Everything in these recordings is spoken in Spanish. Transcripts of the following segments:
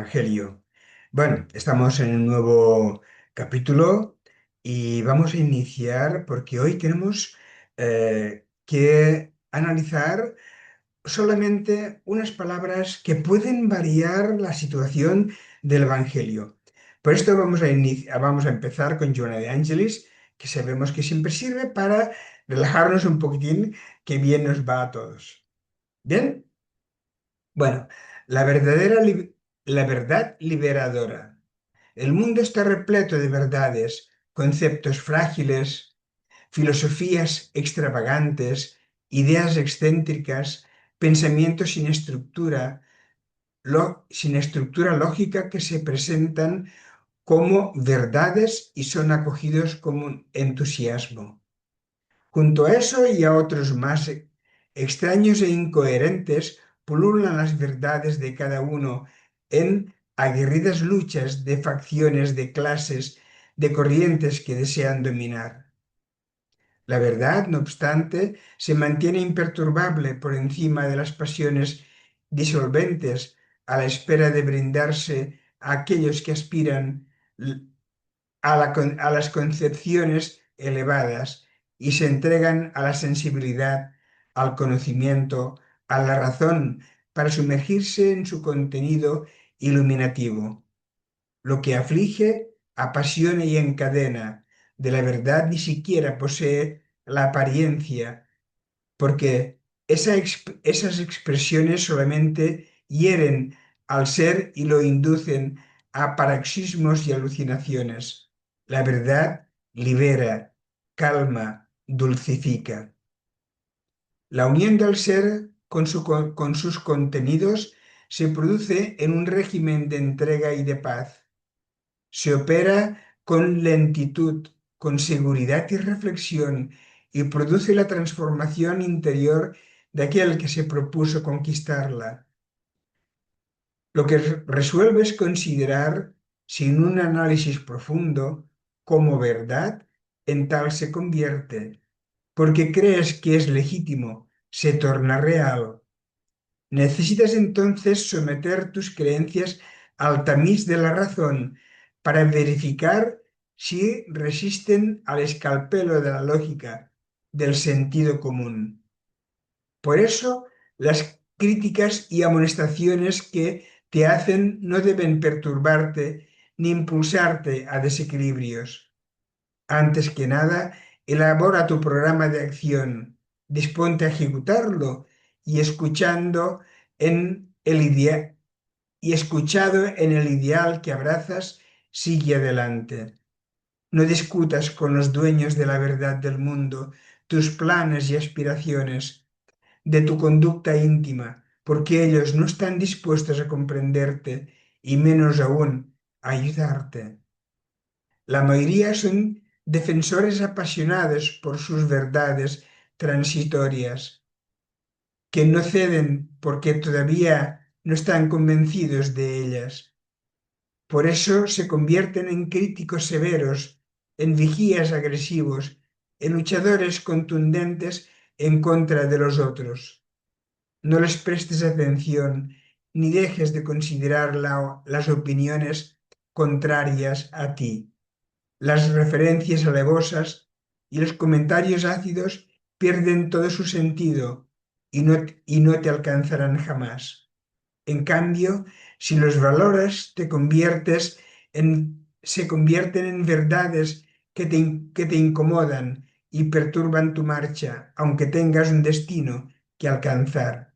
Evangelio. Bueno, estamos en un nuevo capítulo y vamos a iniciar porque hoy tenemos que analizar solamente unas palabras que pueden variar la situación del Evangelio. Por esto vamos a empezar con Giovanna de Angelis, que sabemos que siempre sirve para relajarnos un poquitín, que bien nos va a todos. ¿Bien? Bueno, la verdad liberadora. El mundo está repleto de verdades, conceptos frágiles, filosofías extravagantes, ideas excéntricas, pensamientos sin estructura lógica que se presentan como verdades y son acogidos como un entusiasmo. Junto a eso y a otros más extraños e incoherentes, pululan las verdades de cada uno en aguerridas luchas de facciones, de clases, de corrientes que desean dominar. La verdad, no obstante, se mantiene imperturbable por encima de las pasiones disolventes, a la espera de brindarse a aquellos que aspiran a las concepciones elevadas y se entregan a la sensibilidad, al conocimiento, a la razón, para sumergirse en su contenido iluminativo. Lo que aflige, apasiona y encadena, de la verdad ni siquiera posee la apariencia, porque esas expresiones solamente hieren al ser y lo inducen a paroxismos y alucinaciones. La verdad libera, calma, dulcifica. La unión del ser con sus contenidos se produce en un régimen de entrega y de paz. Se opera con lentitud, con seguridad y reflexión y produce la transformación interior de aquel que se propuso conquistarla. Lo que resuelve es considerar, sin un análisis profundo, como verdad, en tal se convierte, porque crees que es legítimo, se torna real. Necesitas entonces someter tus creencias al tamiz de la razón para verificar si resisten al escalpelo de la lógica, del sentido común. Por eso, las críticas y amonestaciones que te hacen no deben perturbarte ni impulsarte a desequilibrios. Antes que nada, elabora tu programa de acción, disponte a ejecutarlo y escuchado en el ideal que abrazas, sigue adelante. No discutas con los dueños de la verdad del mundo tus planes y aspiraciones, de tu conducta íntima, porque ellos no están dispuestos a comprenderte y menos aún a ayudarte. La mayoría son defensores apasionados por sus verdades transitorias, que no ceden porque todavía no están convencidos de ellas. Por eso se convierten en críticos severos, en vigías agresivos, en luchadores contundentes en contra de los otros. No les prestes atención ni dejes de considerar las opiniones contrarias a ti, las referencias alevosas y los comentarios ácidos pierden todo su sentido y no te alcanzarán jamás. En cambio, si los valoras, se convierten en verdades que te incomodan y perturban tu marcha, aunque tengas un destino que alcanzar.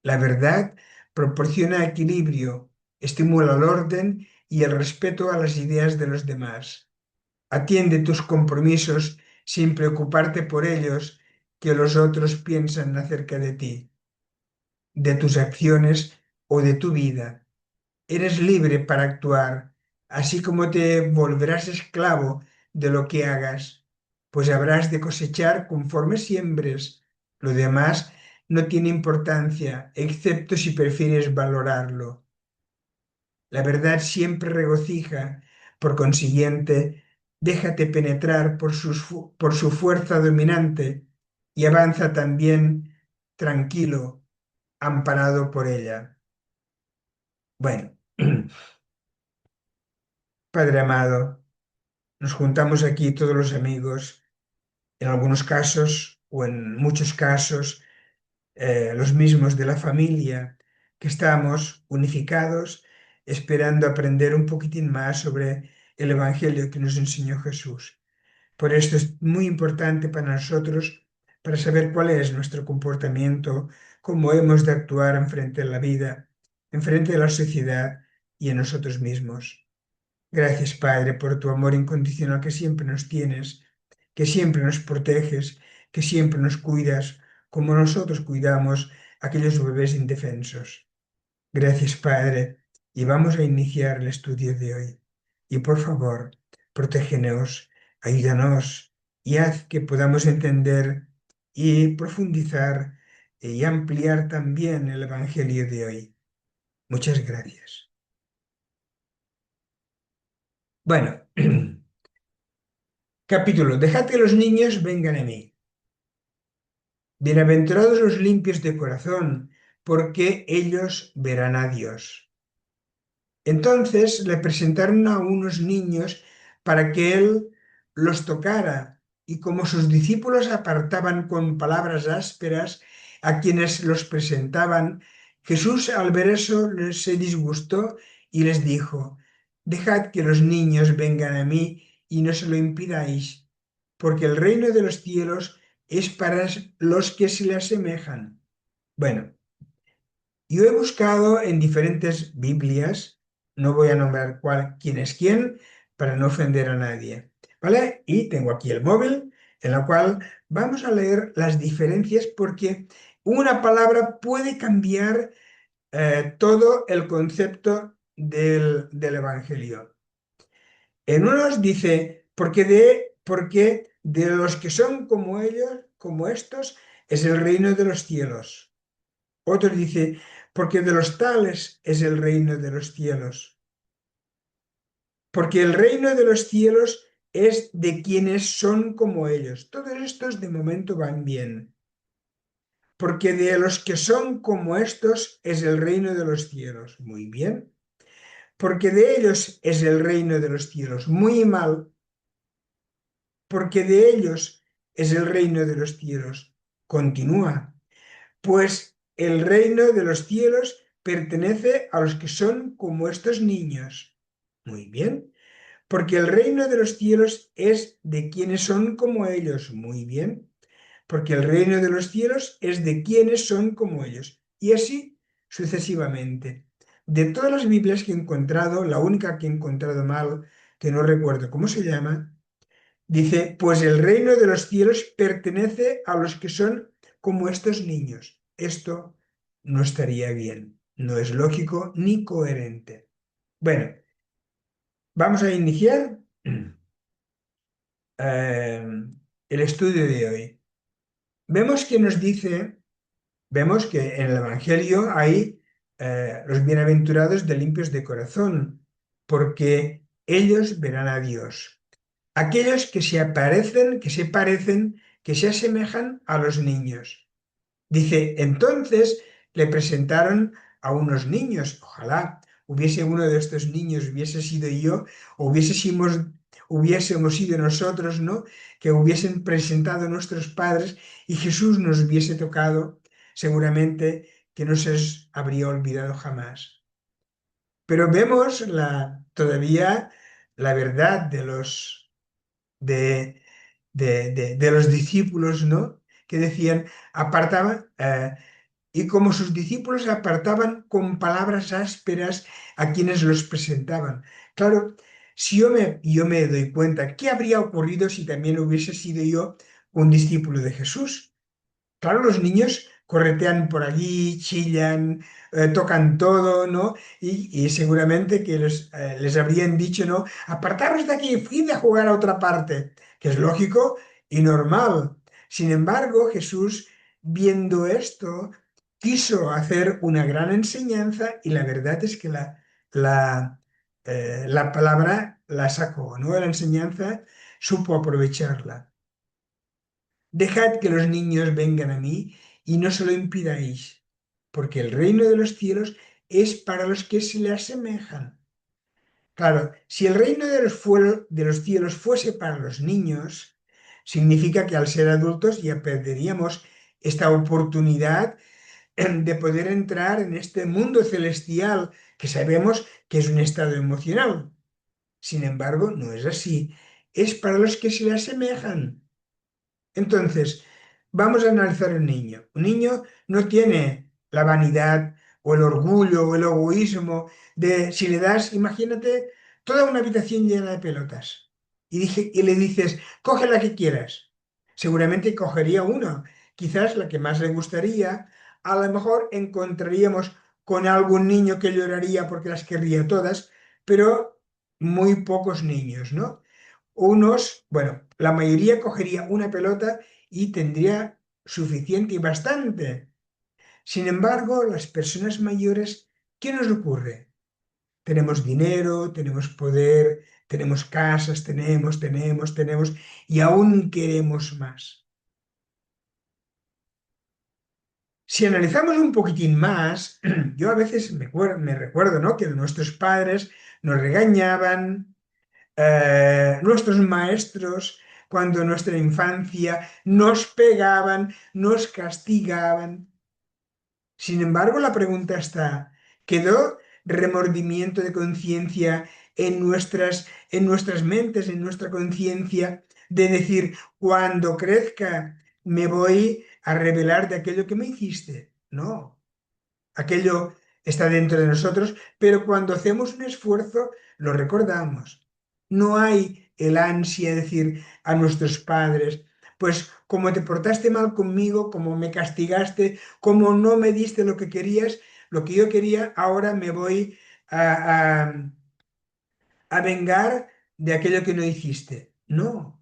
La verdad proporciona equilibrio, estimula el orden y el respeto a las ideas de los demás. Atiende tus compromisos sin preocuparte por ellos que los otros piensan acerca de ti, de tus acciones o de tu vida. Eres libre para actuar, así como te volverás esclavo de lo que hagas, pues habrás de cosechar conforme siembres. Lo demás no tiene importancia, excepto si prefieres valorarlo. La verdad siempre regocija, por consiguiente, déjate penetrar por su fuerza dominante y avanza también tranquilo, amparado por ella. Bueno. Padre amado, nos juntamos aquí todos los amigos, en algunos casos o en muchos casos los mismos de la familia, que estamos unificados esperando aprender un poquitín más sobre el Evangelio que nos enseñó Jesús. Por esto es muy importante para nosotros, para saber cuál es nuestro comportamiento, cómo hemos de actuar enfrente de la vida, enfrente de la sociedad y en nosotros mismos. Gracias, Padre, por tu amor incondicional que siempre nos tienes, que siempre nos proteges, que siempre nos cuidas, como nosotros cuidamos a aquellos bebés indefensos. Gracias, Padre, y vamos a iniciar el estudio de hoy. Y por favor, protégenos, ayúdanos y haz que podamos entender y profundizar y ampliar también el Evangelio de hoy. Muchas gracias. Bueno, capítulo, dejad que los niños vengan a mí. Bienaventurados los limpios de corazón, porque ellos verán a Dios. Entonces le presentaron a unos niños para que él los tocara, y como sus discípulos apartaban con palabras ásperas a quienes los presentaban, Jesús al ver eso se disgustó y les dijo: Dejad que los niños vengan a mí y no se lo impidáis, porque el reino de los cielos es para los que se le asemejan. Bueno, yo he buscado en diferentes Biblias, no voy a nombrar quién es quién para no ofender a nadie, ¿vale? Y tengo aquí el móvil en la cual vamos a leer las diferencias porque una palabra puede cambiar todo el concepto del Evangelio. En unos dice, porque de los que son como ellos, como estos, es el reino de los cielos. Otro dice, porque de los tales es el reino de los cielos. Porque el reino de los cielos es de quienes son como ellos. Todos estos de momento van bien. Porque de los que son como estos es el reino de los cielos. Muy bien. Porque de ellos es el reino de los cielos. Muy mal. Porque de ellos es el reino de los cielos. Continúa. Pues el reino de los cielos pertenece a los que son como estos niños. Muy bien. Porque el reino de los cielos es de quienes son como ellos. Muy bien. Porque el reino de los cielos es de quienes son como ellos. Y así sucesivamente. De todas las Biblias que he encontrado, la única que he encontrado mal, que no recuerdo cómo se llama, dice, pues el reino de los cielos pertenece a los que son como estos niños. Esto no estaría bien, no es lógico ni coherente. Bueno, vamos a iniciar eh, el estudio de hoy. Vemos que nos dice, vemos que en el Evangelio hay los bienaventurados de limpios de corazón, porque ellos verán a Dios. Aquellos que se aparecen, que se parecen, que se asemejan a los niños. Dice, entonces le presentaron a unos niños. Ojalá hubiese uno de estos niños, hubiese sido yo, o hubiésemos sido nosotros, ¿no? Que hubiesen presentado a nuestros padres y Jesús nos hubiese tocado, seguramente que no se os habría olvidado jamás. Pero vemos todavía la verdad de, de los discípulos, ¿no? Que decían, apartaban, y como sus discípulos apartaban con palabras ásperas a quienes los presentaban. Claro, si yo me doy cuenta, ¿qué habría ocurrido si también hubiese sido yo un discípulo de Jesús? Claro, los niños corretean por allí, chillan, tocan todo, ¿no? Y seguramente que les habrían dicho, ¿no? Apartaros de aquí, id a jugar a otra parte, que es lógico y normal. Sin embargo, Jesús, viendo esto, quiso hacer una gran enseñanza y la verdad es que la palabra la sacó, ¿no? La enseñanza supo aprovecharla. Dejad que los niños vengan a mí y no se lo impidáis, porque el reino de los cielos es para los que se le asemejan. Claro, si el reino de los cielos fuese para los niños, significa que al ser adultos ya perderíamos esta oportunidad de poder entrar en este mundo celestial que sabemos que es un estado emocional. Sin embargo, no es así. Es para los que se le asemejan. Entonces, vamos a analizar un niño. Un niño no tiene la vanidad o el orgullo o el egoísmo de si le das, imagínate, toda una habitación llena de pelotas y le dices, coge la que quieras. Seguramente cogería una, quizás la que más le gustaría. A lo mejor encontraríamos con algún niño que lloraría porque las querría todas, pero muy pocos niños, ¿no? Unos, bueno, la mayoría cogería una pelota y tendría suficiente y bastante. Sin embargo, las personas mayores, ¿qué nos ocurre? Tenemos dinero, tenemos poder, tenemos casas, tenemos, y aún queremos más. Si analizamos un poquitín más, yo a veces me recuerdo, ¿no? Que nuestros padres nos regañaban, nuestros maestros, cuando en nuestra infancia nos pegaban, nos castigaban. Sin embargo, la pregunta está, ¿quedó remordimiento de conciencia en nuestras mentes, en nuestra conciencia, de decir, cuando crezca me voy a revelar de aquello que me hiciste? No. Aquello está dentro de nosotros, pero cuando hacemos un esfuerzo, lo recordamos. No hay el ansia de decir a nuestros padres, pues como te portaste mal conmigo, como me castigaste, como no me diste lo que querías, lo que yo quería, ahora me voy a vengar de aquello que no hiciste. No.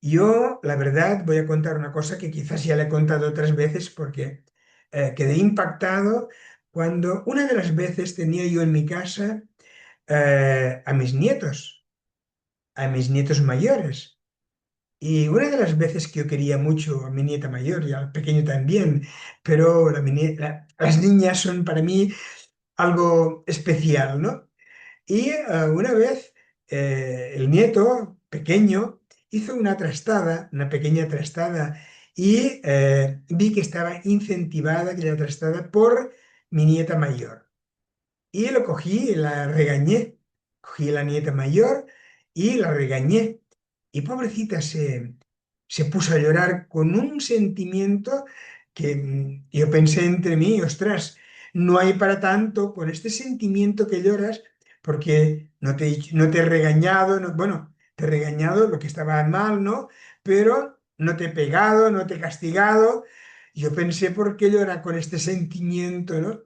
Yo, la verdad, voy a contar una cosa que quizás ya le he contado otras veces porque quedé impactado cuando una de las veces tenía yo en mi casa a mis nietos mayores. Y una de las veces que yo quería mucho a mi nieta mayor y al pequeño también, pero las niñas son para mí algo especial, ¿no? Y una vez el nieto pequeño hizo una trastada, una pequeña trastada, y vi que estaba incentivada aquella trastada por mi nieta mayor. Y lo cogí y la regañé. Cogí a la nieta mayor y la regañé. Y pobrecita se puso a llorar con un sentimiento que yo pensé entre mí, ostras, no hay para tanto con este sentimiento que lloras porque no te he regañado, bueno, te he regañado lo que estaba mal, ¿no? Pero no te he pegado, no te he castigado. Yo pensé, ¿por qué llora con este sentimiento, ¿no?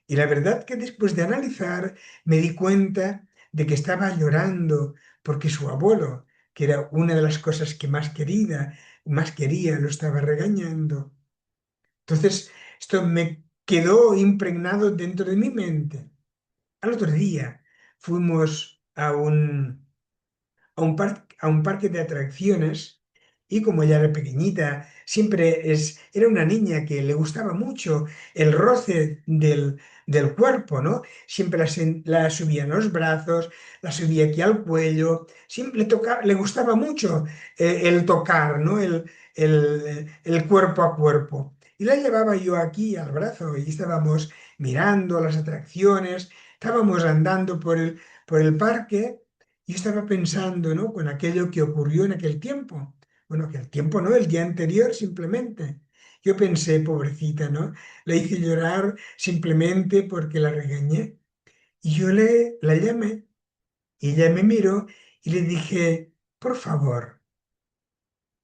Y la verdad que después de analizar me di cuenta de que estaba llorando porque su abuelo, que era una de las cosas que más quería, lo estaba regañando. Entonces, esto me quedó impregnado dentro de mi mente. Al otro día fuimos a un parque de atracciones y como ella era pequeñita, era una niña que le gustaba mucho el roce del cuerpo, ¿no? Siempre la subía en los brazos, la subía aquí al cuello, siempre le gustaba mucho el tocar, ¿no? El cuerpo a cuerpo. Y la llevaba yo aquí al brazo y estábamos mirando las atracciones, estábamos andando por el parque. Yo estaba pensando, ¿no? Con aquello que ocurrió en aquel tiempo. Bueno, aquel tiempo no, el día anterior simplemente. Yo pensé, pobrecita, ¿no? La hice llorar simplemente porque la regañé. Y la llamé y ella me miró y le dije, por favor,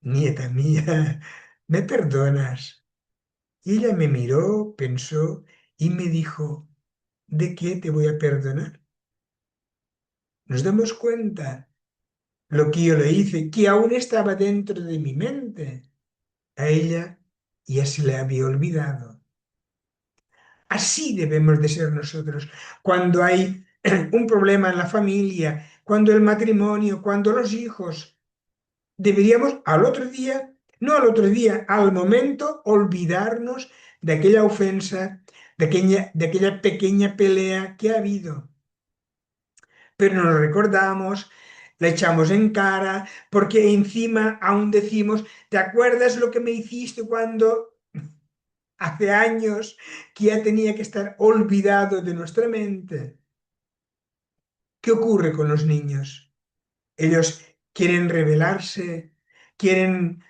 nieta mía, ¿me perdonas? Y ella me miró, pensó y me dijo, ¿de qué te voy a perdonar? ¿Nos damos cuenta? Lo que yo le hice, que aún estaba dentro de mi mente. A ella ya se le había olvidado. Así debemos de ser nosotros. Cuando hay un problema en la familia, cuando el matrimonio, cuando los hijos, deberíamos al otro día, no al otro día, al momento, olvidarnos de aquella ofensa, de aquella pequeña pelea que ha habido. Pero no lo recordamos, la echamos en cara, porque encima aún decimos, ¿te acuerdas lo que me hiciste cuando hace años que ya tenía que estar olvidado de nuestra mente? ¿Qué ocurre con los niños? Ellos quieren rebelarse, quieren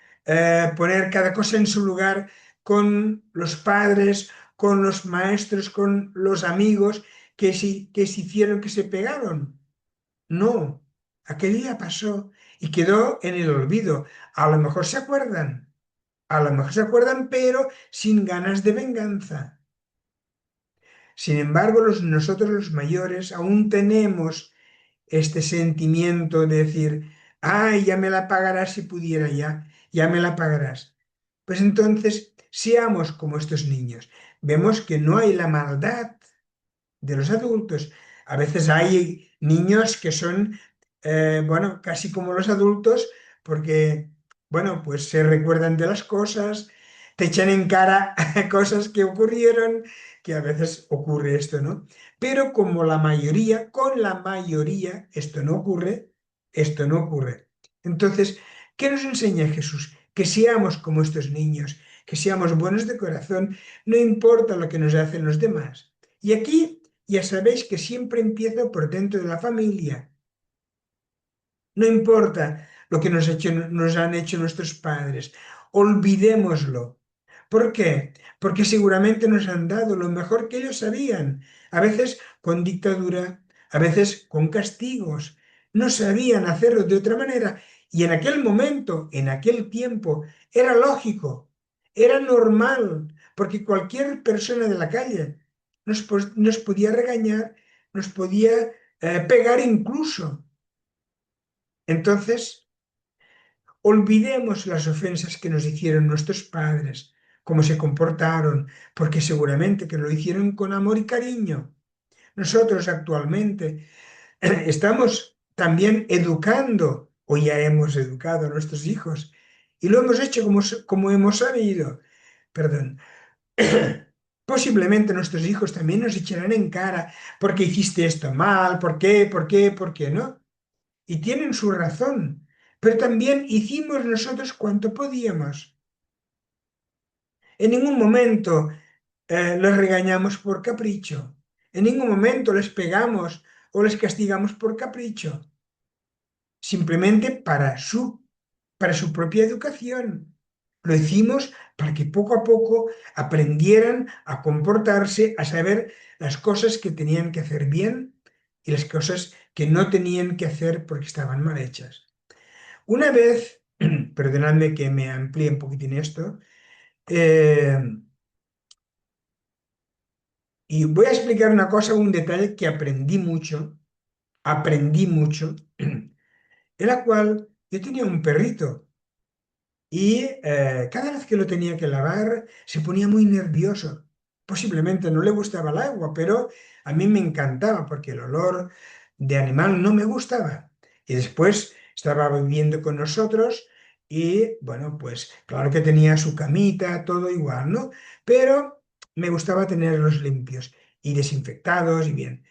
poner cada cosa en su lugar con los padres, con los maestros, con los amigos que se hicieron, que se pegaron. No, aquel día pasó y quedó en el olvido. A lo mejor se acuerdan, a lo mejor se acuerdan, pero sin ganas de venganza. Sin embargo, nosotros los mayores aún tenemos este sentimiento de decir, ay, ya me la pagarás si pudiera ya, ya me la pagarás. Pues entonces, seamos como estos niños. Vemos que no hay la maldad de los adultos. A veces hay niños que son, bueno, casi como los adultos, porque, bueno, pues se recuerdan de las cosas, te echan en cara cosas que ocurrieron, que a veces ocurre esto, ¿no? Pero como la mayoría, con la mayoría, esto no ocurre. Entonces, ¿qué nos enseña Jesús? Que seamos como estos niños, que seamos buenos de corazón, no importa lo que nos hacen los demás. Y aquí ya sabéis que siempre empieza por dentro de la familia. No importa lo que nos han hecho nuestros padres, olvidémoslo. ¿Por qué? Porque seguramente nos han dado lo mejor que ellos sabían, a veces con dictadura, a veces con castigos. No sabían hacerlo de otra manera y en aquel momento, en aquel tiempo, era lógico, era normal, porque cualquier persona de la calle nos podía regañar, nos podía pegar incluso. Entonces, olvidemos las ofensas que nos hicieron nuestros padres, cómo se comportaron, porque seguramente que lo hicieron con amor y cariño. Nosotros actualmente estamos también educando, o ya hemos educado a nuestros hijos, y lo hemos hecho como hemos sabido. Perdón. Posiblemente nuestros hijos también nos echarán en cara porque hiciste esto mal, ¿por qué? ¿Por qué? ¿Por qué no? Y tienen su razón, pero también hicimos nosotros cuanto podíamos. En ningún momento les regañamos por capricho, en ningún momento les pegamos o les castigamos por capricho, simplemente para su propia educación. Lo hicimos para que poco a poco aprendieran a comportarse, a saber las cosas que tenían que hacer bien y las cosas que no tenían que hacer porque estaban mal hechas. Una vez, perdonadme que me amplíe un poquitín esto, eh, y voy a explicar una cosa, un detalle que aprendí mucho, en la cual yo tenía un perrito y cada vez que lo tenía que lavar se ponía muy nervioso. Posiblemente no le gustaba el agua, pero a mí me encantaba porque el olor de animal no me gustaba. Y después estaba viviendo con nosotros y bueno, pues claro que tenía su camita, todo igual, ¿no? Pero me gustaba tenerlos limpios y desinfectados y bien.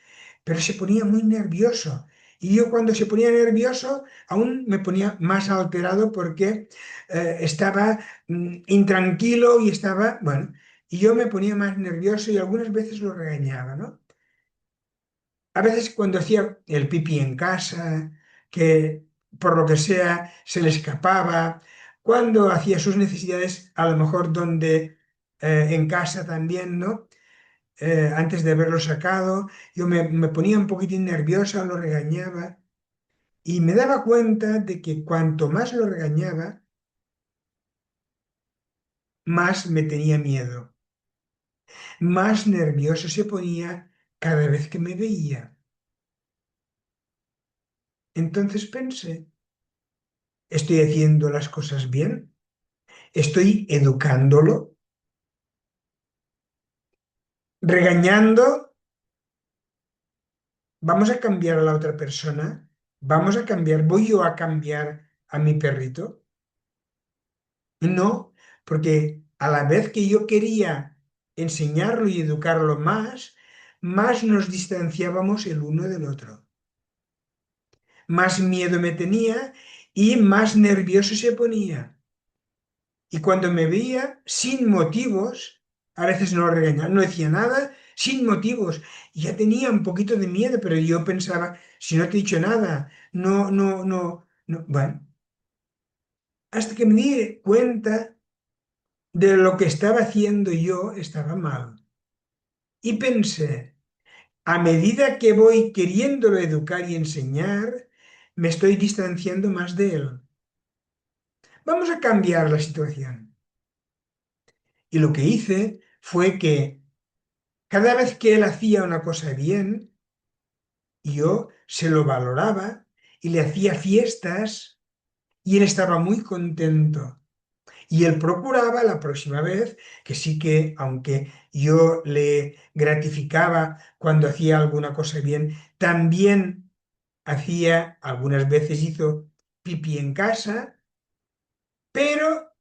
Pero se ponía muy nervioso. Y yo cuando se ponía nervioso aún me ponía más alterado porque estaba intranquilo y estaba, bueno, y yo me ponía más nervioso y algunas veces lo regañaba, ¿no? A veces cuando hacía el pipí en casa, que por lo que sea se le escapaba, cuando hacía sus necesidades, a lo mejor donde en casa también, ¿no? Antes de haberlo sacado, yo me ponía un poquitín nerviosa, lo regañaba y me daba cuenta de que cuanto más lo regañaba, más me tenía miedo, más nervioso se ponía cada vez que me veía. Entonces pensé, ¿estoy haciendo las cosas bien? ¿Estoy educándolo? ¿Regañando? ¿Vamos a cambiar a la otra persona? ¿Vamos a cambiar? ¿Voy yo a cambiar a mi perrito? No, porque a la vez que yo quería enseñarlo y educarlo más, más nos distanciábamos el uno del otro. Más miedo me tenía y más nervioso se ponía. Y cuando me veía sin motivos, a veces no lo regañaba, no decía nada, sin motivos. Y ya tenía un poquito de miedo, pero yo pensaba, si no te he dicho nada, no, no, no, no. Bueno, hasta que me di cuenta de lo que estaba haciendo yo estaba mal. Y pensé, a medida que voy queriéndolo educar y enseñar, me estoy distanciando más de él. Vamos a cambiar la situación. Y lo que hice fue que cada vez que él hacía una cosa bien, yo se lo valoraba y le hacía fiestas y él estaba muy contento. Y él procuraba la próxima vez que sí que, aunque yo le gratificaba cuando hacía alguna cosa bien, también hacía, algunas veces hizo pipí en casa, pero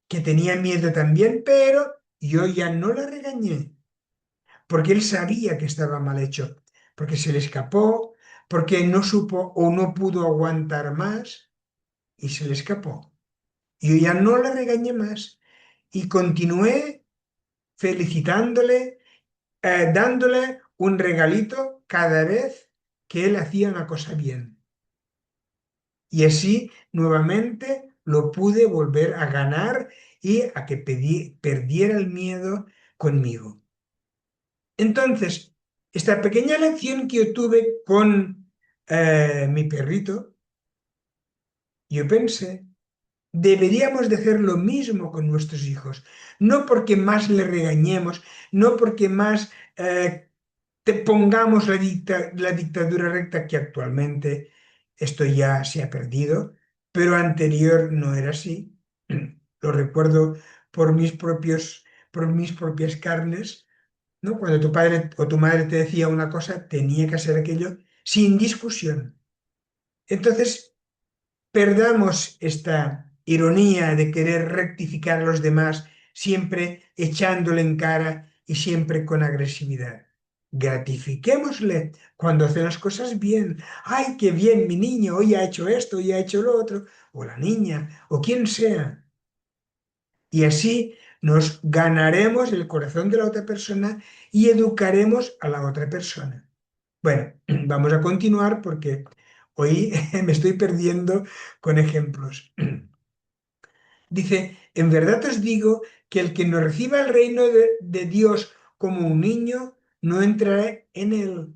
que tenía miedo también, pero yo ya no la regañé, porque él sabía que estaba mal hecho, porque se le escapó, porque no supo o no pudo aguantar más y se le escapó. Yo ya no la regañé más y continué felicitándole, dándole un regalito cada vez que él hacía una cosa bien. Y así nuevamente lo pude volver a ganar y a que perdiera el miedo conmigo. Entonces, esta pequeña lección que yo tuve con mi perrito, yo pensé, deberíamos de hacer lo mismo con nuestros hijos, no porque más le regañemos, no porque más pongamos la dictadura recta que actualmente esto ya se ha perdido, pero anterior no era así. Lo recuerdo por mis propias carnes, ¿no? Cuando tu padre o tu madre te decía una cosa, tenía que hacer aquello sin discusión. Entonces, perdamos esta ironía de querer rectificar a los demás, siempre echándole en cara y siempre con agresividad. Gratifiquémosle cuando hace las cosas bien. ¡Ay, qué bien, mi niño! Hoy ha hecho esto, hoy ha hecho lo otro. O la niña, o quien sea. Y así nos ganaremos el corazón de la otra persona y educaremos a la otra persona. Bueno, vamos a continuar porque hoy me estoy perdiendo con ejemplos. Dice, en verdad os digo que el que no reciba el reino de Dios como un niño, no entrará en él.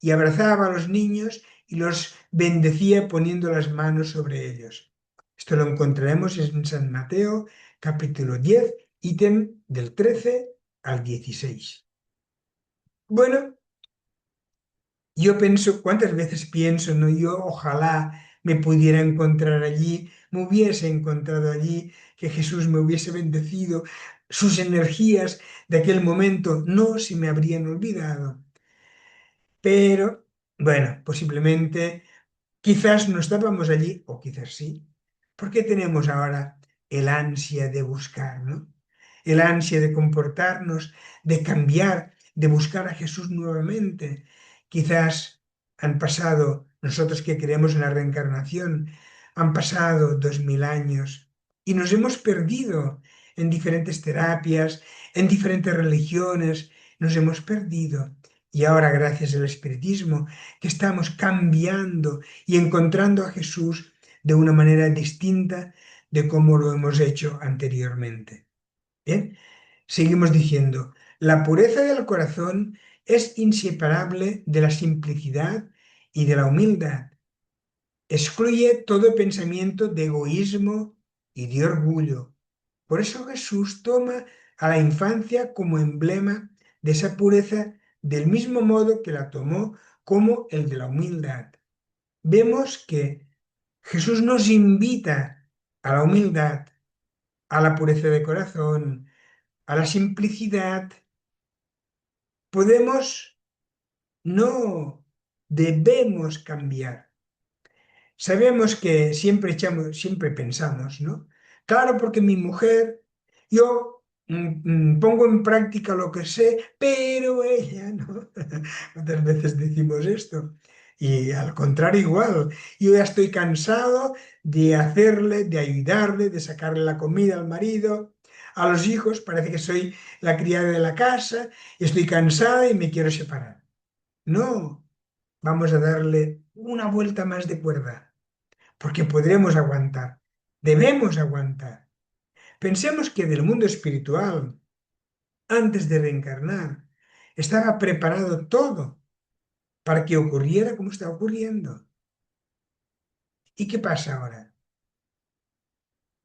Y abrazaba a los niños y los bendecía poniendo las manos sobre ellos. Esto lo encontraremos en San Mateo, capítulo 10, ítem del 13 al 16. Bueno, yo pienso, ¿cuántas veces pienso, no? Yo ojalá me pudiera encontrar allí, me hubiese encontrado allí, que Jesús me hubiese bendecido, sus energías de aquel momento no se me habrían olvidado. Pero, bueno, posiblemente, quizás no estábamos allí, o quizás sí, porque tenemos ahora el ansia de buscar, ¿no? El ansia de comportarnos, de cambiar, de buscar a Jesús nuevamente. Quizás han pasado, nosotros que creemos en la reencarnación, han pasado 2000 años y nos hemos perdido en diferentes terapias, en diferentes religiones, nos hemos perdido. Y ahora, gracias al Espiritismo, que estamos cambiando y encontrando a Jesús de una manera distinta de cómo lo hemos hecho anteriormente. Bien, seguimos diciendo, la pureza del corazón es inseparable de la simplicidad y de la humildad. Excluye todo pensamiento de egoísmo y de orgullo. Por eso Jesús toma a la infancia como emblema de esa pureza del mismo modo que la tomó como el de la humildad. Vemos que Jesús nos invita a la humildad, a la pureza de corazón, a la simplicidad. Podemos, no, debemos cambiar. Sabemos que siempre pensamos, ¿no? Claro, porque mi mujer, yo pongo en práctica lo que sé, pero ella no. ¿Cuántas veces decimos esto? Y al contrario, igual. Yo ya estoy cansado de hacerle, de ayudarle, de sacarle la comida al marido, a los hijos. Parece que soy la criada de la casa. Estoy cansada y me quiero separar. No, vamos a darle una vuelta más de cuerda, porque podremos aguantar. Debemos aguantar. Pensemos que del mundo espiritual, antes de reencarnar, estaba preparado todo para que ocurriera como está ocurriendo. ¿Y qué pasa ahora?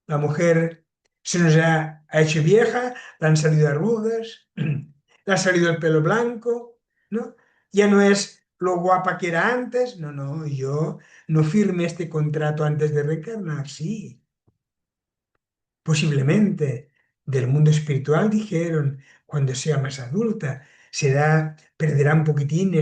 La mujer se nos ha hecho vieja, le han salido arrugas, le ha salido el pelo blanco, ¿no? Ya no es lo guapa que era antes. No, no, yo no firmé este contrato antes de reencarnar, sí. Posiblemente del mundo espiritual dijeron, cuando sea más adulta, perderá un poquitín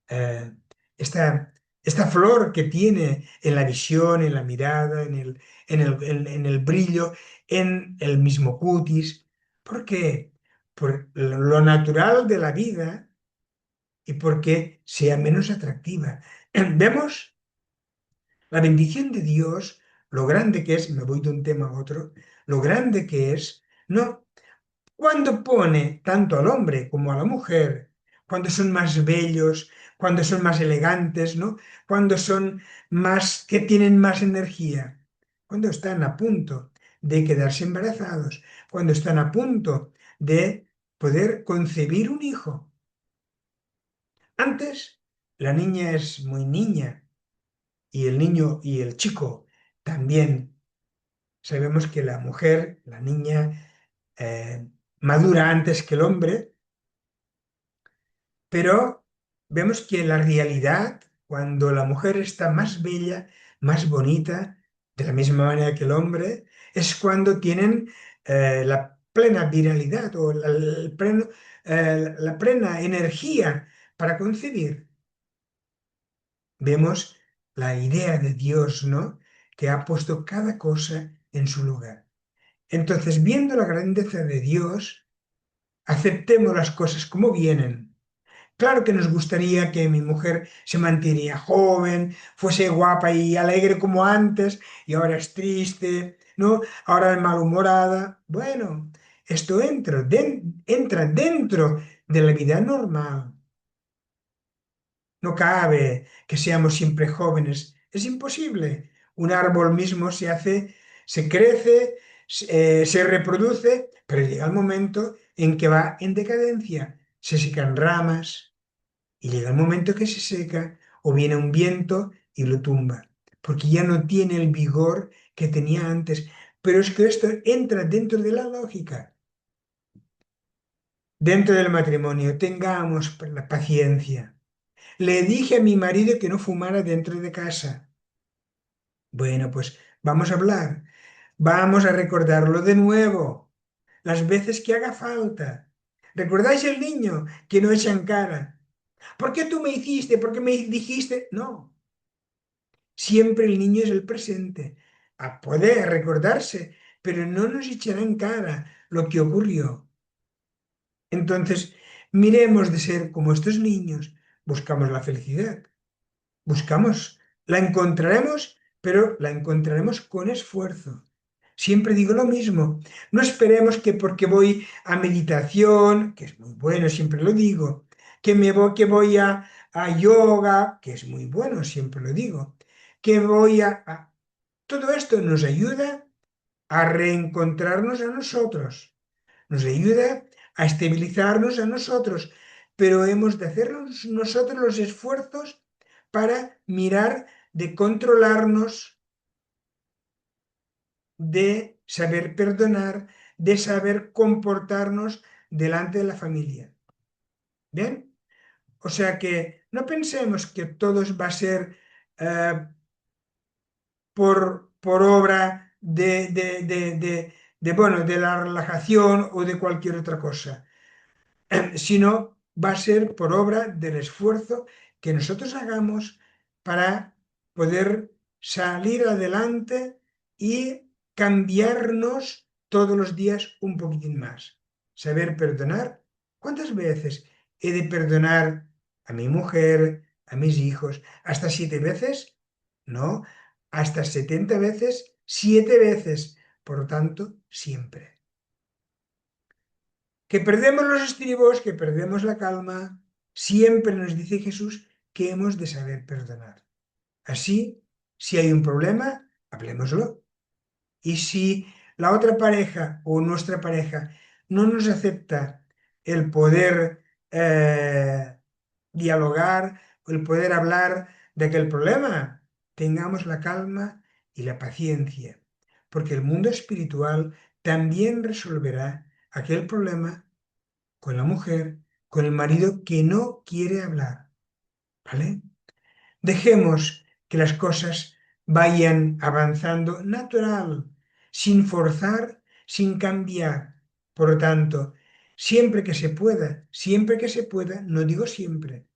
eh, esta flor que tiene en la visión, en la mirada, en el brillo, en el mismo cutis. ¿Por qué? Por lo natural de la vida y porque sea menos atractiva. Vemos la bendición de Dios, lo grande que es, me voy de un tema a otro, lo grande que es, no, cuando pone tanto al hombre como a la mujer, cuando son más bellos, cuando son más elegantes, ¿no? Cuando son más, que tienen más energía, cuando están a punto de quedarse embarazados, cuando están a punto de poder concebir un hijo. Antes, la niña es muy niña y el niño y el chico también. Sabemos que la mujer, la niña, madura antes que el hombre, pero vemos que la realidad, cuando la mujer está más bella, más bonita, de la misma manera que el hombre, es cuando tienen la plena viralidad o la plena energía para concebir. Vemos la idea de Dios, ¿no? Que ha puesto cada cosa en su lugar. Entonces, viendo la grandeza de Dios, aceptemos las cosas como vienen. Claro que nos gustaría que mi mujer se mantuviera joven, fuese guapa y alegre como antes, y ahora es triste, ¿no? Ahora es malhumorada. Bueno, esto entra dentro de la vida normal. No cabe que seamos siempre jóvenes. Es imposible. Un árbol mismo se crece, se reproduce, pero llega el momento en que va en decadencia. Se secan ramas y llega el momento que se seca o viene un viento y lo tumba, porque ya no tiene el vigor que tenía antes. Pero es que esto entra dentro de la lógica. Dentro del matrimonio, tengamos la paciencia. Le dije a mi marido que no fumara dentro de casa. Bueno, pues vamos a hablar. Vamos a recordarlo de nuevo, las veces que haga falta. ¿Recordáis el niño que no echa en cara? ¿Por qué tú me hiciste? ¿Por qué me dijiste? No, siempre el niño es el presente. A poder recordarse, pero no nos echará en cara lo que ocurrió. Entonces, miremos de ser como estos niños. Buscamos la felicidad. Buscamos, la encontraremos, pero la encontraremos con esfuerzo. Siempre digo lo mismo. No esperemos que porque voy a meditación, que es muy bueno, siempre lo digo, que voy a yoga, que es muy bueno, siempre lo digo, que voy Todo esto nos ayuda a reencontrarnos a nosotros, nos ayuda a estabilizarnos a nosotros, pero hemos de hacer nosotros los esfuerzos para mirar de controlarnos, de saber perdonar, de saber comportarnos delante de la familia. ¿Bien? O sea que no pensemos que todo va a ser eh, por obra bueno, de la relajación o de cualquier otra cosa, sino va a ser por obra del esfuerzo que nosotros hagamos para poder salir adelante y cambiarnos todos los días un poquitín más. Saber perdonar. ¿Cuántas veces he de perdonar a mi mujer, a mis hijos? ¿Hasta 7 veces? No, hasta 70 veces, 7 veces. Por lo tanto, siempre. Que perdemos los estribos, que perdemos la calma, siempre nos dice Jesús que hemos de saber perdonar. Así, si hay un problema, hablemoslo. Y si la otra pareja o nuestra pareja no nos acepta el poder dialogar, el poder hablar de aquel problema, tengamos la calma y la paciencia, porque el mundo espiritual también resolverá aquel problema con la mujer, con el marido que no quiere hablar, ¿vale? Dejemos que las cosas vayan avanzando natural, sin forzar, sin cambiar. Por lo tanto, siempre que se pueda, no digo siempre,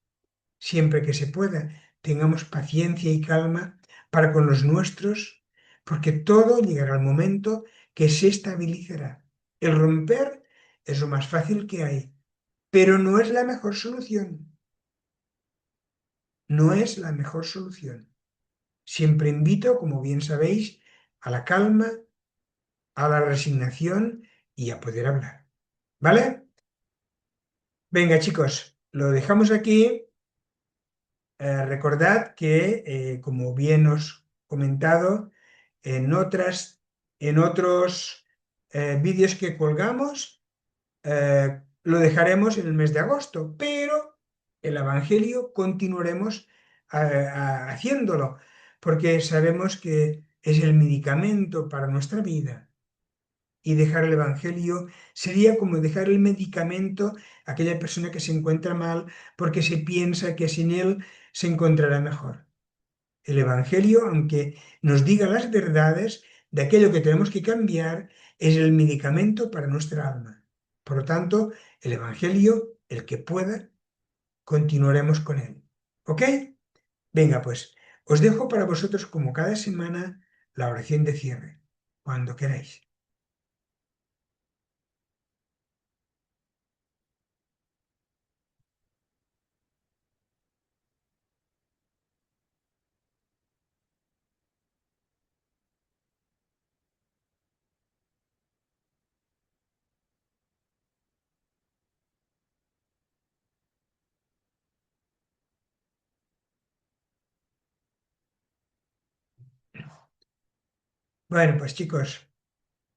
siempre que se pueda, tengamos paciencia y calma para con los nuestros, porque todo llegará al momento que se estabilizará. El romper es lo más fácil que hay, pero no es la mejor solución. No es la mejor solución. Siempre invito, como bien sabéis, a la calma, a la resignación y a poder hablar. ¿Vale? Venga, chicos, lo dejamos aquí. Recordad que, como bien os he comentado, en en otros vídeos que colgamos, lo dejaremos en el mes de agosto, pero el Evangelio continuaremos haciéndolo, porque sabemos que es el medicamento para nuestra vida. Y dejar el Evangelio sería como dejar el medicamento a aquella persona que se encuentra mal porque se piensa que sin él se encontrará mejor. El Evangelio, aunque nos diga las verdades de aquello que tenemos que cambiar, es el medicamento para nuestra alma. Por lo tanto, el Evangelio, el que pueda, continuaremos con él. ¿Ok? Venga, pues, os dejo para vosotros como cada semana la oración de cierre, cuando queráis. Bueno, pues chicos,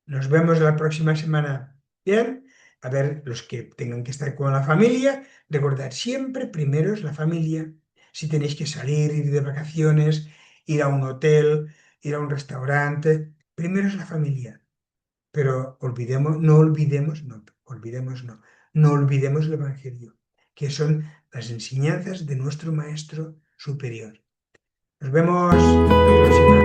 nos vemos la próxima semana. Bien, a ver, los que tengan que estar con la familia, recordad siempre primero es la familia. Si tenéis que salir, ir de vacaciones, ir a un hotel, ir a un restaurante, primero es la familia. Pero no olvidemos el Evangelio, que son las enseñanzas de nuestro Maestro Superior. Nos vemos la próxima.